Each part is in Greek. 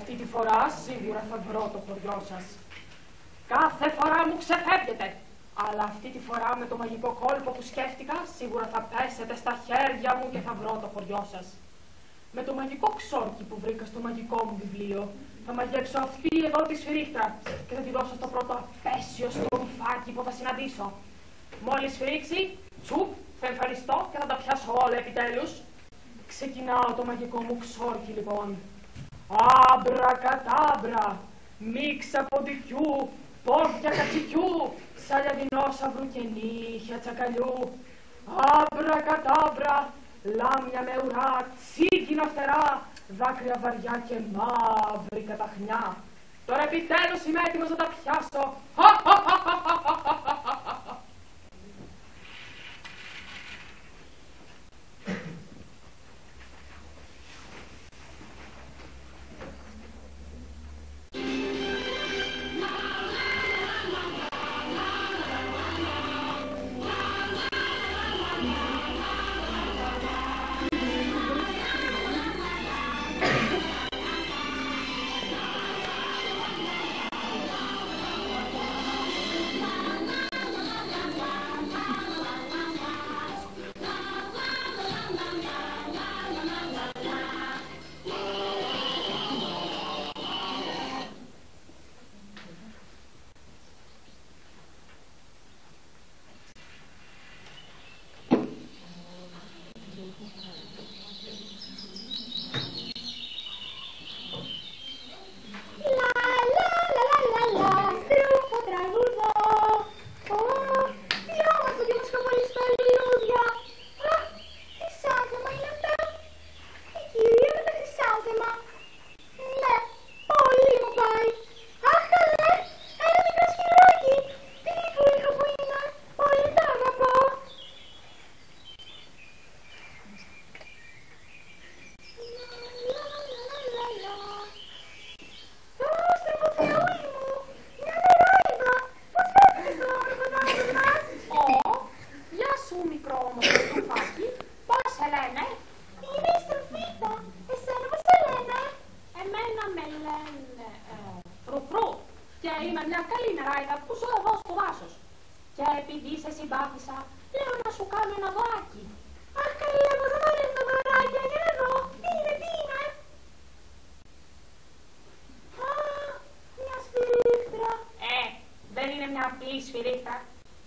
αυτή τη φορά σίγουρα θα βρω το χωριό σας. Κάθε φορά μου ξεφεύγετε. Αλλά αυτή τη φορά με το μαγικό κόλπο που σκέφτηκα, σίγουρα θα πέσετε στα χέρια μου και θα βρω το χωριό σας. Με το μαγικό ξόρκι που βρήκα στο μαγικό μου βιβλίο, θα μαγέψω αυτή εδώ τη σφυρίχτρα και θα τη δώσω στο πρώτο απέσιο στρομφάκι που θα συναντήσω. Μόλις σφυρίξει, τσουπ, θα εμφανιστώ και θα τα πιάσω όλα επιτέλους. Ξεκινάω το μαγικό μου ξόρκι λοιπόν. Άμπρα κατάμπρα, μίξα ποντικιού, πόδια κατσικιού, σάλια δεινόσαυρου και νύχια τσακαλιού. Άμπρα κατάμπρα, λάμια με ουρά, τσίγινα φτερά, δάκρυα βαριά και μαύρη καταχνιά. Τώρα επιτέλους είμαι έτοιμος να τα πιάσω.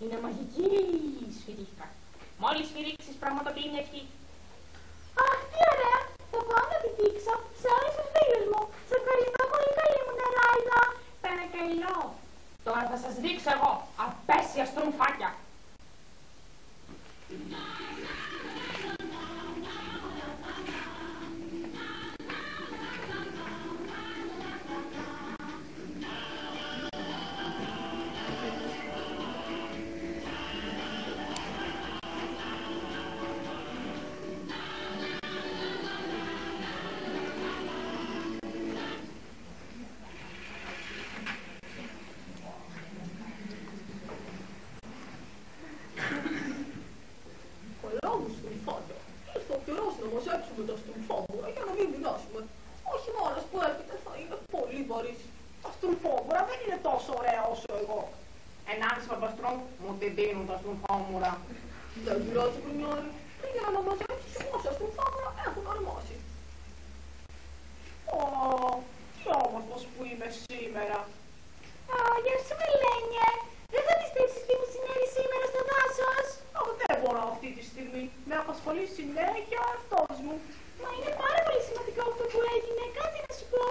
Είναι μαγική σφυρίχτρα. Μόλις σφυρίξεις πραγματοποιεί μια ευχή. Αχ, τι ωραία! Θα πάω να τη δείξω σε όλους τους φίλους μου. Σε ευχαριστώ πολύ, καλή μου νεράιδα. Παρακαλώ. Τώρα θα σας δείξω εγώ απέσια στρομφάκια. Δεν πειράζει, Γκρινιάρη. Πήγαινα να μαζέψεις όσα στροφάγωρα έχουν ορμώσει. Τι όμορφος που είμαι σήμερα. Γεια σου, Μελένια. Δεν θα πιστέψεις τι μου συνέβη σήμερα στο δάσος. Δεν μπορώ αυτή τη στιγμή. Με απασχολεί συνέχεια ο εαυτός μου. Μα είναι πάρα πολύ σημαντικό αυτό που έγινε. Κάτι να σου πω.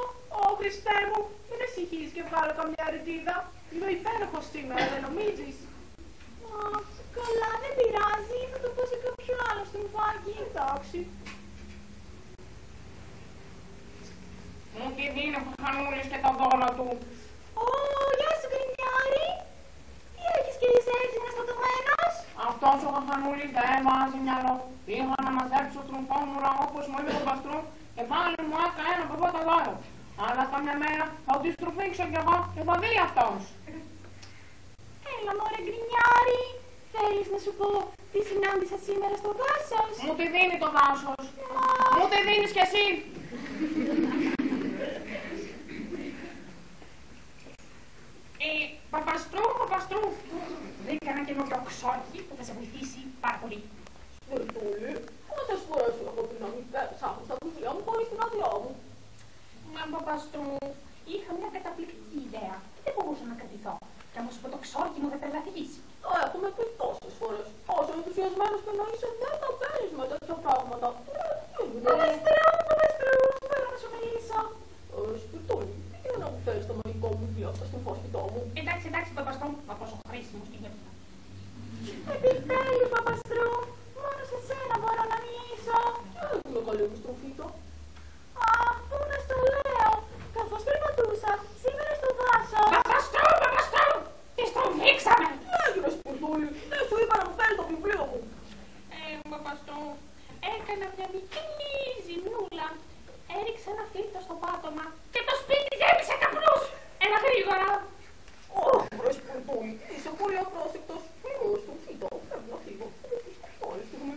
Χριστέ μου, μην ανησυχείς και βγάλω καμιά ρητίδα. Είμαι υπέροχος σήμερα, δεν νομίζεις? Καλά, δεν πειράζει. Θα το πω σε κάποιο άλλο στροφάκι. Εντάξει. Μου τη δίνει ο Χανούλης και το δώρο του. Γεια σου, Γκρινιάρη. Τι έχεις και είσαι έτσι αναστατωμένος? Αυτός ο Χανούλης δεν βάζει μυαλό. Πήγα να μαζέψω στροφόμουρα όπως μου είπε ο Παστρού και πάλι μου έκανε ένα από εγώ το δώρο. Αλλά καμιά μέρα θα τη στροφήξω κι εγώ και θα δει αυτός. Έλα, μωρέ, Γκρινιάρη. Θέλεις να σου πω τι συνάντησα σήμερα στο δάσος? Μου τη δίνει το δάσος. Μου τη δίνεις κι εσύ. Παπαστρού, βρήκα ένα καινούριο ξόρκι που θα σε βοηθήσει πάρα πολύ. Σπιρτούλη, πόσες φορές έχω πει να μην ψάχνω στα βιβλία μου χωρίς την άδειά μου. Παπαστρού, είχα μια καταπληκτική ιδέα και δεν μπορούσα να κρατηθώ. Κι όμως από το ξόρκι μου δεν τρελαθείς. Το έχουμε πει τόσες φορές. Όσο ενθουσιασμένος και να είσαι, δεν τα παίζεις με τέτοια πράγματα. Παπαστρού, θέλω να σου μιλήσω. Σπιρτούλη, γιατί να μου φέρεις το μαγικό μου βιβλίο αυτό στο φώσκητό μου. Εντάξει, Παπαστρού, μα πόσο χρήσιμο στην γεύση. Επιτέλους, Παπαστρού, μόνο σε σένα μπορώ να μιλήσω. Δεν είναι καλή επιστροφή. Αχ, πού να στο λέω, καθώς περπατούσα σήμερα στο δάσος. Παπαστρού, τι στροφήξαμε. Τι έγινε, Σπιρτούλη, δεν σου είπα να μου φέρεις το βιβλίο μου. Παπαστρού, έκανα μια μικρή ζημιούλα. Έριξα ένα φλίτο στο πάτωμα και το σπίτι γέμισε καπνούς. Έλα γρήγορα. Ωχ, ρε Σπιρτούλη, είσαι πολύ απρόσεκτος. Στο φύτο, πρέπει να φύγω. Όλη στιγμή.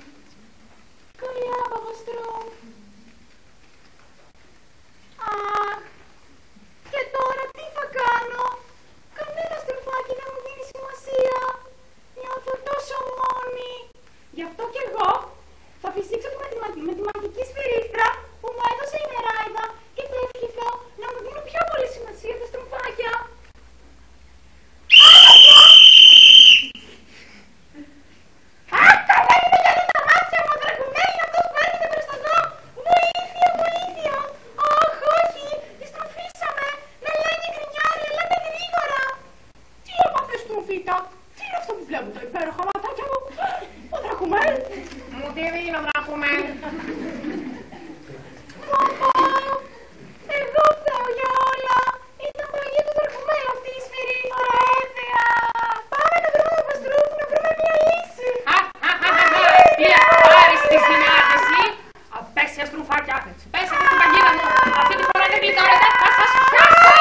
Καλά, Παπαστρού. Αχ, και τώρα τι θα κάνω. Κανένα στροφάκι να μου δίνει σημασία. Νιώθω τόσο μόνη. Γι' αυτό κι εγώ θα φυσήξω με τη μαγική σφυρίχτρα που μου έδωσε η Νεράιδα και θα ευχηθώ να μου δίνουν πιο πολύ σημασία τα στροφάκια. Καλά είναι για τα μάτια μου, δρακουνέλη αυτός που έρχεται προς τα δω. Βοήθεια, βοήθεια. Αχ, όχι, τη στροφήσαμε. Με λένε γκρινιάρη, λέμε γρήγορα. Τι έπαθες, Στροφίτα, τι είναι αυτό που βλέπω τα υπέροχα ματάκια μου. Ο Δρακουμέλ. Μου τη δίνω, Δρακουμέλ. Εγώ φταίω για όλα. Ήταν παγί του Δρακουμέλ αυτή η σφυρίχτρα. Αίδια. Πάμε να βρούμε Παπαστρού, να βρούμε μια λύση. Τι ευχάριστη συνάντηση. Απέσια στρουφάκια. Πέσατε στην παγίδα μου. Αυτή τη φορά δεν γλιτώνετε. Θα σας πιάσω.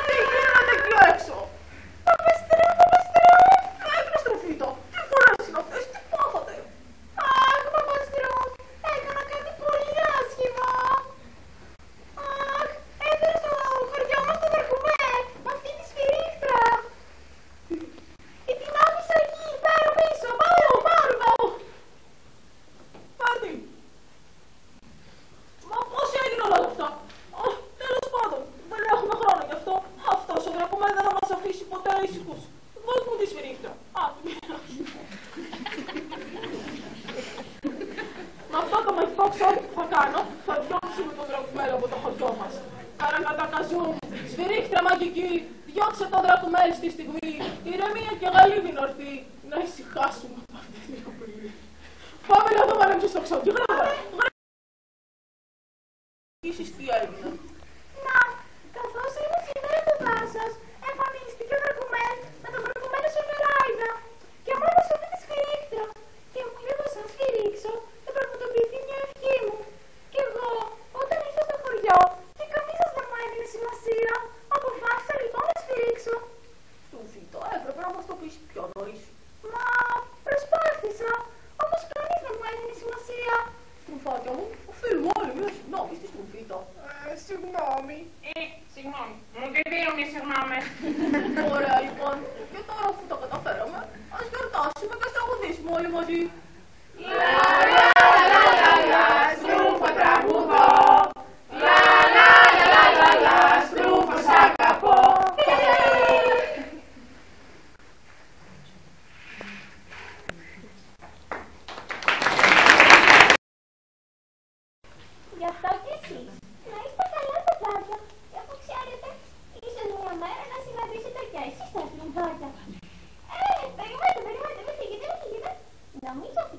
Τι γίνεται εκεί έξω. Παπαστρού. Κάτω, Στροφίτα, τι φορές είναι αυτές, τι πάθατε. Αχ, Παπαστρού, έκανα κάτι πολύ άσχημο. Αχ, έφερε στο χωριό μας το Δρακουμέλ με αυτή τη σφυρίχτρα. Την άφησα εκεί, πέρα πίσω. Πάρου. Πάρτι. Μα πώς έγιναν όλα αυτά. Τέλος πάντων, δεν έχουμε χρόνο γι' αυτό. Αυτός ο Δρακουμέλ δεν θα μας αφήσει ποτέ ήσυχους. Δώσ' μου τη σφυρίχτρα. Με αυτό το μαγικό ξόρκι που θα κάνω, θα διώξουμε τον Δρακουμέλ από το χωριό μας. Καρακατακαζούμ, σφυρίχτρα μαγική, διώξε τον Δρακουμέλ στη στιγμή. Ηρεμία και γαλήνη να έρθει. Να ησυχάσουμε από αυτή την απειλή. Πάμε να δούμε αν έμψεις στο ξόρκι. Γρήγορα. Ίσως τι έγινε. Να, καθώς ήμουν σήμερα στο δάσος, εμφανίστηκε ο Δρακουμέλ με τον προηγουμένο σε Νεράιδα και μου έδωσε αυτή τη σφυρίχτρα και μου έδωσε να σφυρίξω να πραγματοποιηθεί μια ευχή μου. Και εγώ, όταν ήρθα στο χωριό και κανείς σας δεν μου έδινε σημασία, αποφάσισα λοιπόν να σφυρίξω. Στροφίτα, έπρεπε να μας το πεις πιο νωρίς. Μα προσπάθησα, όμως κανείς δεν μου έδινε σημασία. Στροφάκια μου, οφείλουμε όλοι μια συγγνώμη στη Στροφίτα. Συγγνώμη. Μου τη δίνω μια συγγνώμη. Ωραία λοιπόν, και τώρα αφού το καταφέραμε, ας γιορτάσουμε και ας τραγουδήσουμε όλοι μαζί. Στρούφο τραγουδό. Στρούφο σ' αγαπώ. Γι' αυτό και εσείς, να είστε καλά παιδάκια, και αφού ξέρετε, ίσως μια μέρα να συναντήσετε και εσείς τα στρουφάκια. Περιμένετε, μην φύγετε. Νομίζω ότι